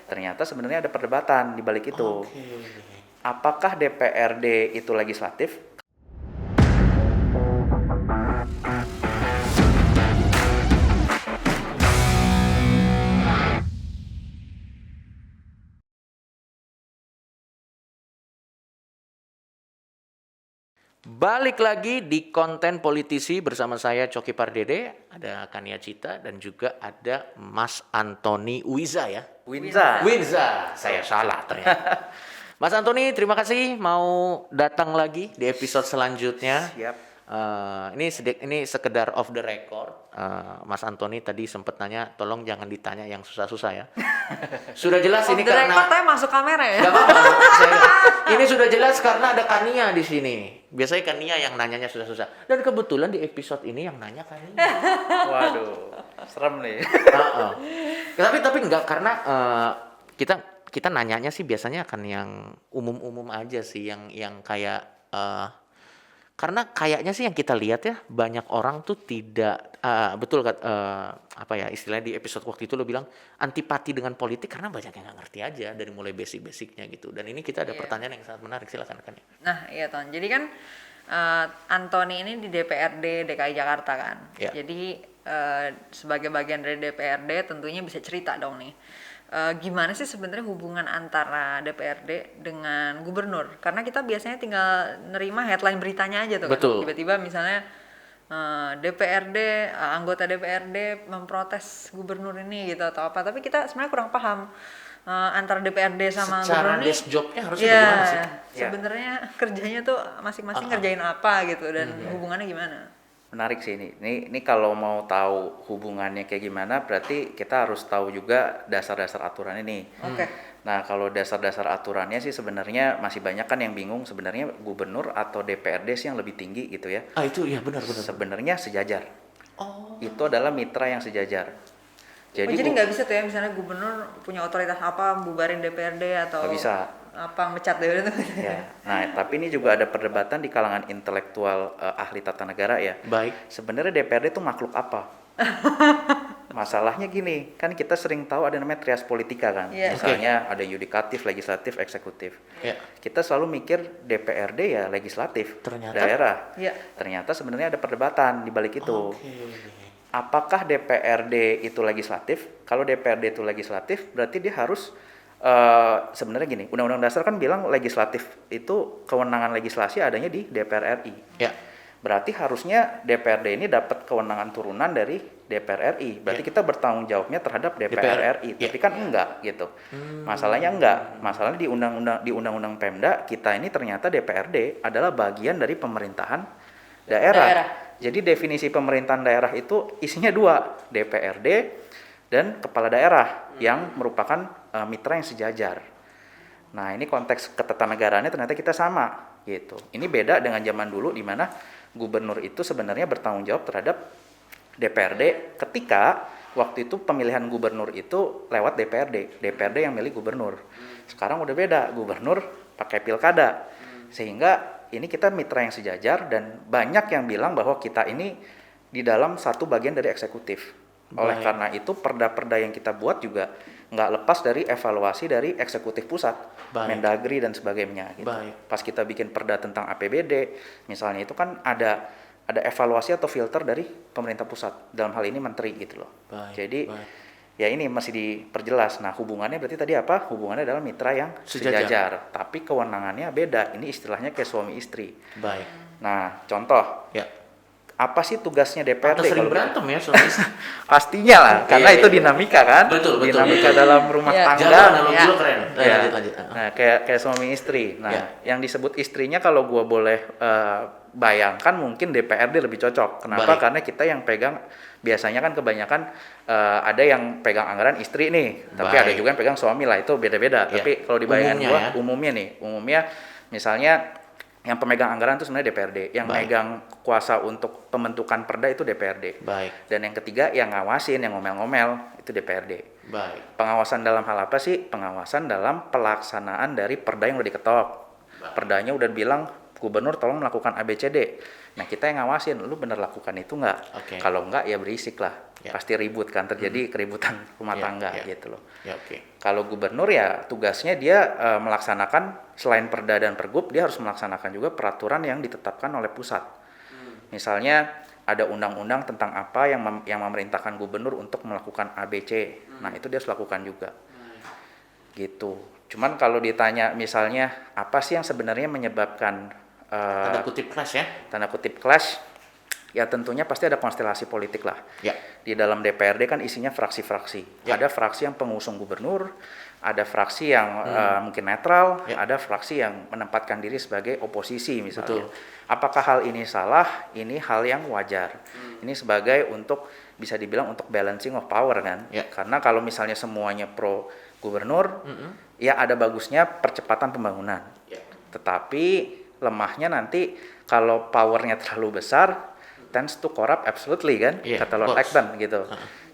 Ternyata sebenarnya ada perdebatan di balik itu. Apakah DPRD itu legislatif? Balik lagi di konten politisi bersama saya Coki Pardede, ada Kania Cita dan juga ada Mas Antoni Wiza ya. Winza, saya salah ternyata. Mas Antoni, terima kasih mau datang lagi di episode selanjutnya. Siap. Ini sekedar off the record. Mas Antoni tadi sempat nanya, tolong jangan ditanya yang susah-susah ya. Sudah jelas ini karena Katanya masuk kamera ya. Gak apa-apa. Ini sudah jelas karena ada Kania di sini. Biasanya Kania yang nanyanya susah-susah. Dan kebetulan di episode ini yang nanya Kania. Waduh, serem nih. Tapi enggak karena kita nanyanya sih biasanya akan yang umum-umum aja sih, yang kayak karena kayaknya sih yang kita lihat ya banyak orang tuh tidak betul kan, apa ya istilahnya di episode waktu itu lo bilang antipati dengan politik karena banyak yang nggak ngerti aja dari mulai basic-basicnya gitu. Dan ini kita ada pertanyaan yang sangat menarik, silakan kan ya. Nah iya Ton, jadi kan Antoni ini di DPRD DKI Jakarta kan. Ya. Jadi sebagai bagian dari DPRD tentunya bisa cerita dong nih. Gimana sih sebenarnya hubungan antara DPRD dengan gubernur? Karena kita biasanya tinggal nerima headline beritanya aja tuh. Betul. Kan? Tiba-tiba misalnya DPRD, anggota DPRD memprotes gubernur ini gitu atau apa. Tapi kita sebenarnya kurang paham antara DPRD sama Secara gubernur ini. desk jobnya harusnya Ya, bagaimana sih? sebenarnya kerjanya tuh masing-masing ngerjain apa gitu dan hubungannya gimana? Menarik sih ini. Ini kalau mau tahu hubungannya kayak gimana, berarti kita harus tahu juga dasar-dasar aturan ini. Oke. Nah, kalau dasar-dasar aturannya sih sebenarnya masih banyak kan yang bingung sebenarnya gubernur atau DPRD sih yang lebih tinggi gitu ya. Itu ya benar. Sebenarnya sejajar. Oh. Itu adalah mitra yang sejajar. Jadi nggak bisa tuh ya misalnya gubernur punya otoritas apa bubarin DPRD atau nggak bisa. apa mecat DPRD itu. Ya. Nah, tapi ini juga ada perdebatan di kalangan intelektual ahli tata negara ya. Baik. Sebenarnya DPRD itu makhluk apa? Masalahnya gini, kan kita sering tahu ada namanya trias politika kan. Yeah. Misalnya ada yudikatif, legislatif, eksekutif. Ya. Kita selalu mikir DPRD ya legislatif, Ternyata? daerah. Iya. Ternyata sebenarnya ada perdebatan di balik itu. Apakah DPRD itu legislatif? Kalau DPRD itu legislatif, berarti dia harus sebenarnya gini, Undang-Undang Dasar kan bilang legislatif itu kewenangan legislasi adanya di DPR RI. Ya. Berarti harusnya DPRD ini dapat kewenangan turunan dari DPR RI. Berarti kita bertanggung jawabnya terhadap DPR RI. Tapi kan enggak gitu. Masalahnya enggak. Masalahnya di undang-undang Pemda kita ini ternyata DPRD adalah bagian dari pemerintahan daerah. Jadi definisi pemerintahan daerah itu isinya dua, DPRD dan kepala daerah yang merupakan mitra yang sejajar. Nah, ini konteks ketatanegaranya ternyata kita sama gitu. Ini beda dengan zaman dulu di mana gubernur itu sebenarnya bertanggung jawab terhadap DPRD ketika waktu itu pemilihan gubernur itu lewat DPRD. DPRD yang milih gubernur. Sekarang udah beda, gubernur pakai pilkada. Sehingga ini kita mitra yang sejajar dan banyak yang bilang bahwa kita ini di dalam satu bagian dari eksekutif. Oleh karena itu perda-perda yang kita buat juga nggak lepas dari evaluasi dari eksekutif pusat, Mendagri dan sebagainya. Gitu. Pas kita bikin perda tentang APBD, misalnya itu kan ada evaluasi atau filter dari pemerintah pusat. Dalam hal ini menteri gitu loh. Jadi ya ini masih diperjelas. Nah hubungannya berarti tadi apa? Hubungannya adalah mitra yang sejajar. Tapi kewenangannya beda. Ini istilahnya kayak suami istri. Nah contoh. Ya. Apa sih tugasnya DPRD? Sering berantem ya suami istri. Pastinya lah, karena itu dinamika kan. Betul. Dinamika dalam rumah tangga. Jangan keren. Lanjut. Nah, kayak suami istri. Nah, yang disebut istrinya kalau gua boleh bayangkan mungkin DPRD lebih cocok. Kenapa? Karena kita yang pegang biasanya kan kebanyakan ada yang pegang anggaran istri nih, tapi ada juga yang pegang suami lah, itu beda-beda. Tapi kalau dibayangkan gua umumnya misalnya yang pemegang anggaran itu sebenarnya DPRD, yang megang kuasa untuk pembentukan perda itu DPRD. Dan yang ketiga yang ngawasin, yang ngomel-ngomel itu DPRD. Pengawasan dalam hal apa sih? Pengawasan dalam pelaksanaan dari perda yang udah diketok. Perdanya udah bilang gubernur tolong melakukan ABCD. Nah kita yang ngawasin, lu bener lakukan itu nggak? Oke. Kalau nggak ya berisik lah, Ya. pasti ribut kan, terjadi keributan rumah Ya, tangga ya. gitu loh. Ya, oke. Kalau gubernur ya tugasnya dia melaksanakan selain perda dan pergub, dia harus melaksanakan juga peraturan yang ditetapkan oleh pusat. Misalnya ada undang-undang tentang apa yang memerintahkan gubernur untuk melakukan ABC. Nah itu dia harus lakukan juga. Gitu. Cuman kalau ditanya misalnya apa sih yang sebenarnya menyebabkan Tanda kutip clash ya. tanda kutip clash, ya tentunya pasti ada konstelasi politik lah. Ya. Di dalam DPRD kan isinya fraksi-fraksi. Ya. Ada fraksi yang pengusung gubernur, ada fraksi yang mungkin netral, Ya. ada fraksi yang menempatkan diri sebagai oposisi misalnya. Betul. Apakah hal ini salah? Ini hal yang wajar. Ini sebagai untuk bisa dibilang untuk balancing of power kan. Ya. Karena kalau misalnya semuanya pro gubernur, ya ada bagusnya percepatan pembangunan. Ya. Tetapi lemahnya nanti kalau powernya terlalu besar, tends to corrupt absolutely kan, Iya, kata Lord of course. Acton gitu.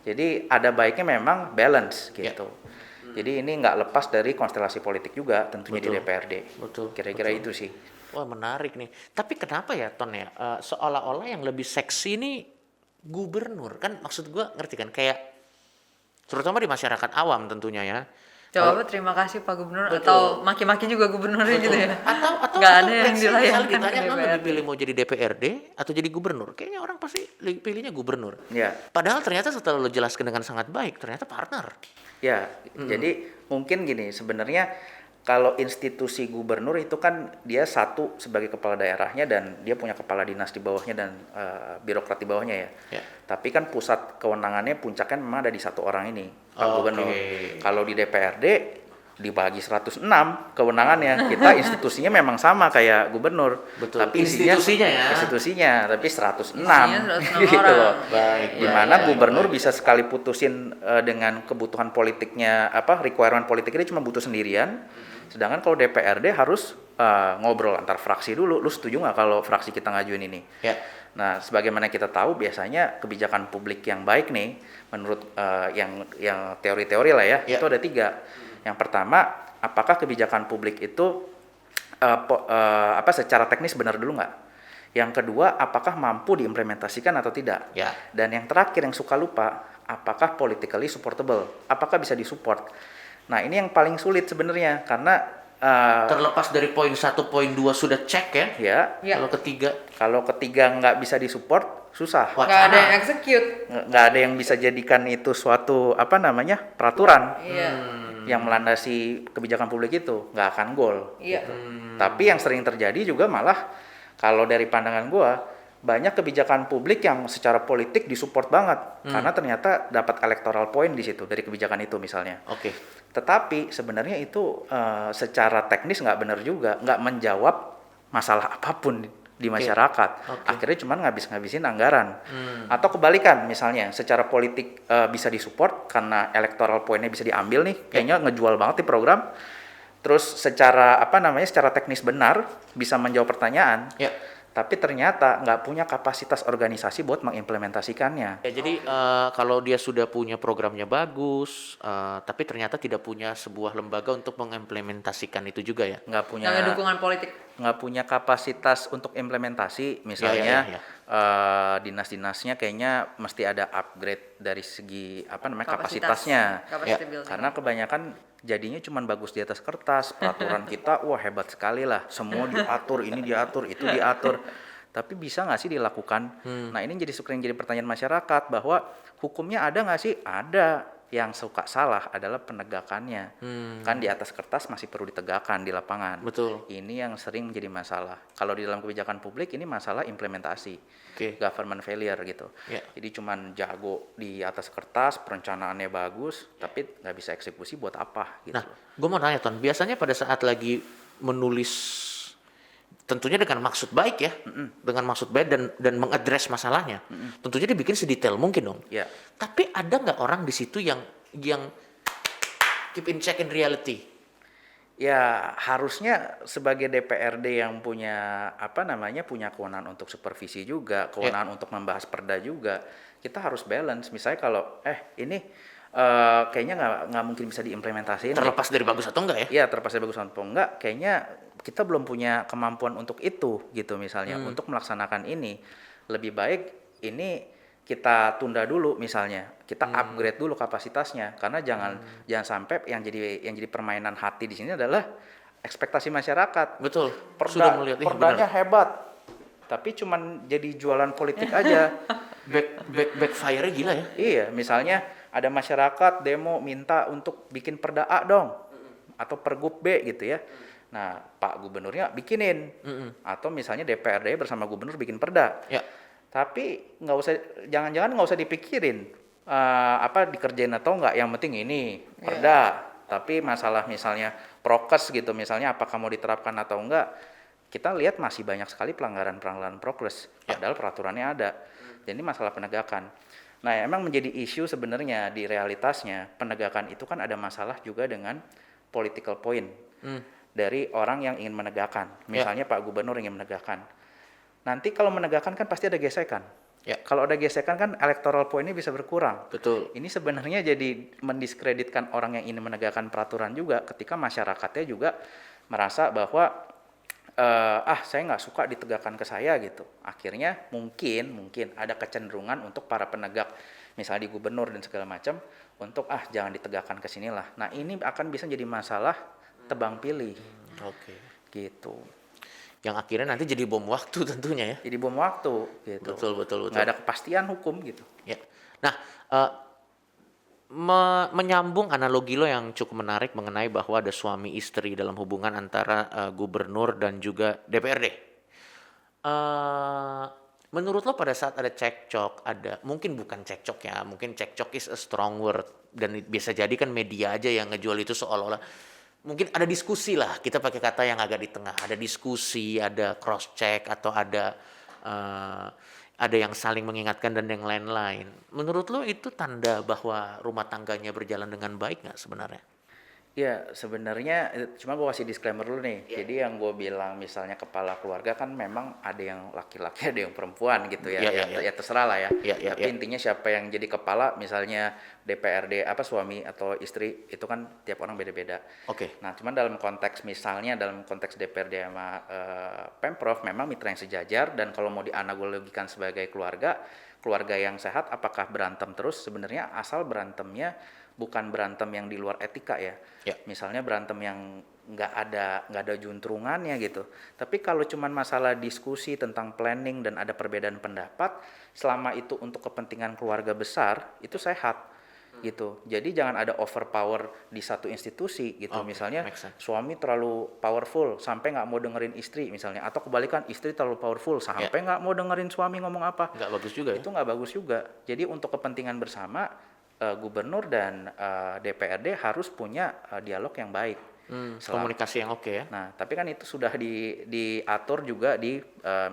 Jadi ada baiknya memang balance gitu. Jadi ini nggak lepas dari konstelasi politik juga tentunya Betul. di DPRD. Betul, Kira-kira betul. itu sih. Wah menarik nih. Tapi kenapa ya Ton ya? Seolah-olah yang lebih seksi nih gubernur kan, maksud gua ngerti kan, kayak terutama di masyarakat awam tentunya ya. Jawabnya terima kasih Pak Gubernur, Betul. atau maki-maki juga gubernurnya gitu ya. Atau Nggak ada let's yang say misal dilayangkan ditanya ke lo DPRD. lebih pilih mau jadi DPRD atau jadi gubernur, kayaknya orang pasti pilihnya gubernur. Ya, Padahal ternyata setelah lo jelaskan dengan sangat baik, ternyata partner. ya. Jadi mungkin gini, sebenarnya kalau institusi gubernur itu kan dia satu sebagai kepala daerahnya dan dia punya kepala dinas di bawahnya dan birokrat di bawahnya ya. Ya. Tapi kan pusat kewenangannya puncaknya memang ada di satu orang ini, Pak Oke. Gubernur. Kalau di DPRD dibagi 106 kewenangannya, kita institusinya memang sama kayak gubernur. Betul. Tapi Institusinya ya. Institusinya, tapi 106. Isinya 106 gitu orang. loh. Baik. Di mana gubernur bisa sekali putusin dengan kebutuhan politiknya, requirement politiknya dia cuma butuh sendirian. Sedangkan kalau DPRD harus ngobrol antar fraksi dulu, lu setuju nggak kalau fraksi kita ngajuin ini? Ya. Nah, sebagaimana kita tahu biasanya kebijakan publik yang baik nih, menurut yang teori-teori lah ya, Ya. itu ada 3. Yang pertama, apakah kebijakan publik itu secara teknis benar dulu nggak? Yang kedua, apakah mampu diimplementasikan atau tidak? Ya. Dan yang terakhir yang suka lupa, apakah politically supportable? Apakah bisa disupport? Nah, ini yang paling sulit sebenarnya karena Terlepas dari poin 1, poin 2 sudah cek ya. ya Ya. Kalau kalau ketiga nggak bisa disupport, susah. Wah. Nggak ada Wacana. yang execute. Nggak ada yang bisa jadikan itu suatu peraturan Iya. yang melandasi kebijakan publik itu nggak akan goal. Iya. Tapi yang sering terjadi juga malah kalau dari pandangan gua banyak kebijakan publik yang secara politik disupport banget karena ternyata dapat electoral point di situ dari kebijakan itu misalnya. Oke. Tetapi sebenarnya itu secara teknis nggak benar juga, nggak menjawab masalah apapun di masyarakat. Oke. Akhirnya cuma ngabis-ngabisin anggaran. Atau kebalikan, misalnya secara politik bisa disupport karena electoral point-nya bisa diambil nih, kayaknya ngejual banget di program. Terus secara secara teknis benar bisa menjawab pertanyaan. Ya. Tapi ternyata nggak punya kapasitas organisasi buat mengimplementasikannya. Ya, jadi kalau dia sudah punya programnya bagus, tapi ternyata tidak punya sebuah lembaga untuk mengimplementasikan itu juga ya. Nggak punya Namanya dukungan politik. nggak punya kapasitas untuk implementasi, misalnya Ya. dinas-dinasnya kayaknya mesti ada upgrade dari segi Kapasitas. kapasitasnya. Capacity Ya. building. Karena kebanyakan jadinya cuma bagus di atas kertas, peraturan kita wah hebat sekali lah, semua diatur, ini diatur, itu diatur. Tapi bisa nggak sih dilakukan? Nah ini sering jadi pertanyaan masyarakat bahwa hukumnya ada nggak sih? Ada. Yang suka salah adalah penegakannya. Kan di atas kertas masih perlu ditegakkan di lapangan. Betul. Ini yang sering menjadi masalah. Kalau di dalam kebijakan publik ini masalah implementasi, Oke. government failure gitu. Ya. Jadi cuman jago di atas kertas, perencanaannya bagus, tapi nggak bisa eksekusi buat apa gitu. Nah, gue mau tanya Ton, biasanya pada saat lagi menulis, tentunya dengan maksud baik ya, dengan maksud baik dan mengadres masalahnya, tentunya dibikin sedetail mungkin dong. Ya. Tapi ada nggak orang di situ yang keep in check in reality? Ya harusnya sebagai DPRD yang punya punya kewenangan untuk supervisi juga, kewenangan untuk membahas perda juga, kita harus balance. Misalnya kalau ini kayaknya nggak mungkin bisa diimplementasiin. Terlepas dari bagus atau enggak ya? Iya, terlepas dari bagus atau enggak, kayaknya kita belum punya kemampuan untuk itu gitu misalnya untuk melaksanakan ini. Lebih baik ini kita tunda dulu misalnya, kita upgrade dulu kapasitasnya karena jangan sampai yang jadi permainan hati di sini adalah ekspektasi masyarakat. Betul. Sudah melihat Perdanya hebat, tapi cuman jadi jualan politik aja. Backfire-nya gila ya. Iya, misalnya ada masyarakat demo minta untuk bikin perda A dong, atau pergub B gitu ya. Nah, Pak Gubernurnya bikinin, atau misalnya DPRD bersama Gubernur bikin perda. Ya. Tapi jangan-jangan nggak usah dipikirin apa dikerjain atau nggak. Yang penting ini perda. Tapi masalah misalnya prokes gitu, misalnya apakah mau diterapkan atau enggak, kita lihat masih banyak sekali pelanggaran prokes. Padahal peraturannya ada. Jadi masalah penegakan. Nah, emang menjadi isu sebenarnya di realitasnya penegakan itu kan ada masalah juga dengan political point dari orang yang ingin menegakkan. Misalnya Pak Gubernur ingin menegakkan. Nanti kalau menegakkan kan pasti ada gesekan. Ya. Kalau ada gesekan kan electoral point-nya bisa berkurang. Betul. Ini sebenarnya jadi mendiskreditkan orang yang ingin menegakkan peraturan juga ketika masyarakatnya juga merasa bahwa saya nggak suka ditegakkan ke saya gitu. Akhirnya mungkin ada kecenderungan untuk para penegak, misalnya di gubernur dan segala macam, untuk jangan ditegakkan ke sinilah. Nah ini akan bisa jadi masalah tebang pilih. Oke. Gitu. Yang akhirnya nanti jadi bom waktu tentunya ya. Jadi bom waktu gitu. Betul. Nggak ada kepastian hukum gitu. Ya. Nah, menyambung analogi lo yang cukup menarik mengenai bahwa ada suami istri dalam hubungan antara gubernur dan juga DPRD. Menurut lo pada saat ada cekcok, mungkin bukan cekcok ya, mungkin cekcok is a strong word, dan bisa jadi kan media aja yang ngejual itu seolah-olah mungkin ada diskusi lah, kita pakai kata yang agak di tengah, ada diskusi, ada cross check atau ada yang saling mengingatkan dan yang lain-lain. Menurut lo itu tanda bahwa rumah tangganya berjalan dengan baik nggak sebenarnya? Ya sebenarnya cuma gue kasih disclaimer dulu nih. Jadi yang gue bilang misalnya kepala keluarga kan memang ada yang laki-laki ada yang perempuan gitu ya. Ya terserah lah ya. Tapi intinya siapa yang jadi kepala misalnya DPRD suami atau istri itu kan tiap orang beda-beda. Oke. Nah cuman dalam konteks misalnya dalam konteks DPRD sama Pemprov memang mitra yang sejajar, dan kalau mau dianalogikan sebagai keluarga yang sehat apakah berantem terus? Sebenarnya asal berantemnya bukan berantem yang di luar etika ya. Misalnya berantem yang nggak ada juntrungannya gitu. Tapi kalau cuman masalah diskusi tentang planning dan ada perbedaan pendapat, selama itu untuk kepentingan keluarga besar itu sehat gitu. Jadi jangan ada overpower di satu institusi gitu. Misalnya suami terlalu powerful sampai nggak mau dengerin istri misalnya, atau kebalikan istri terlalu powerful sampai nggak mau dengerin suami ngomong apa. Nggak bagus juga. Itu nggak bagus juga. Jadi untuk kepentingan bersama gubernur dan DPRD harus punya dialog yang baik, komunikasi yang oke ya. Nah, tapi kan itu sudah diatur juga di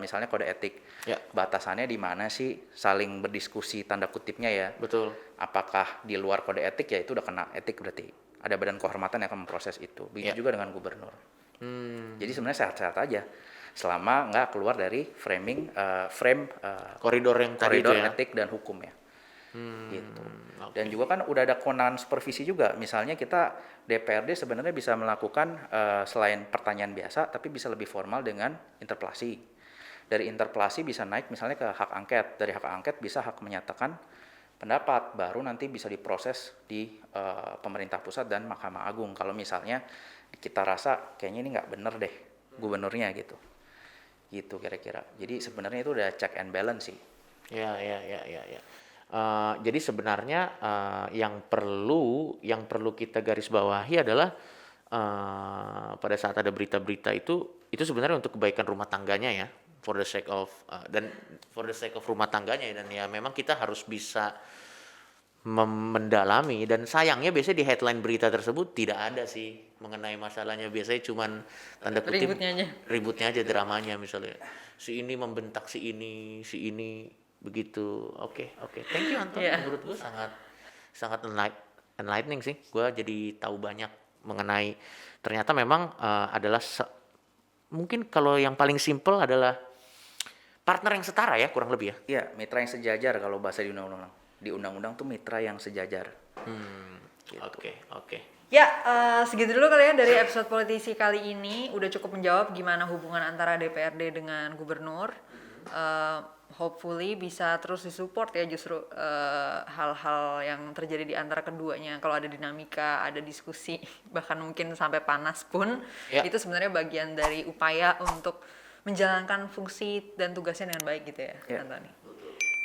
misalnya kode etik. Batasannya di mana sih saling berdiskusi tanda kutipnya ya? Betul. Apakah di luar kode etik ya itu udah kena etik, berarti ada badan kehormatan yang akan memproses itu. Begitu juga dengan gubernur. Jadi sebenarnya sehat-sehat aja selama nggak keluar dari frame koridor yang tadi itu ya. Etik dan hukum ya. Gitu. Dan juga kan udah ada kewenangan supervisi juga. Misalnya kita DPRD sebenarnya bisa melakukan selain pertanyaan biasa, tapi bisa lebih formal dengan interpelasi. Dari interpelasi bisa naik misalnya ke hak angket. Dari hak angket bisa hak menyatakan pendapat. Baru nanti bisa diproses di pemerintah pusat dan Mahkamah Agung. Kalau misalnya kita rasa kayaknya ini nggak bener deh gubernurnya gitu. Gitu kira-kira. Jadi sebenarnya itu udah check and balance sih. Ya. Jadi sebenarnya yang perlu kita garis bawahi adalah pada saat ada berita-berita itu sebenarnya untuk kebaikan rumah tangganya ya, for the sake of rumah tangganya, dan ya memang kita harus bisa mendalami, dan sayangnya biasanya di headline berita tersebut tidak ada sih mengenai masalahnya, biasanya cuman tanda kutip ributnya aja dramanya, misalnya si ini membentak si ini begitu. Oke. Thank you Anton. Menurut gue sangat enlightening sih. Gue jadi tahu banyak mengenai ternyata memang adalah mungkin kalau yang paling simple adalah partner yang setara ya, kurang lebih ya. Iya, mitra yang sejajar kalau bahasa di undang-undang. Di undang-undang tuh mitra yang sejajar. Oke. Ya, segitu dulu kali ya dari episode politisi kali ini. Udah cukup menjawab gimana hubungan antara DPRD dengan gubernur. Hopefully bisa terus disupport ya justru hal-hal yang terjadi di antara keduanya. Kalau ada dinamika, ada diskusi, bahkan mungkin sampai panas pun, itu sebenarnya bagian dari upaya untuk menjalankan fungsi dan tugasnya dengan baik gitu ya, Antoni.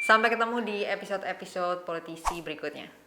Sampai ketemu di episode-episode politisi berikutnya.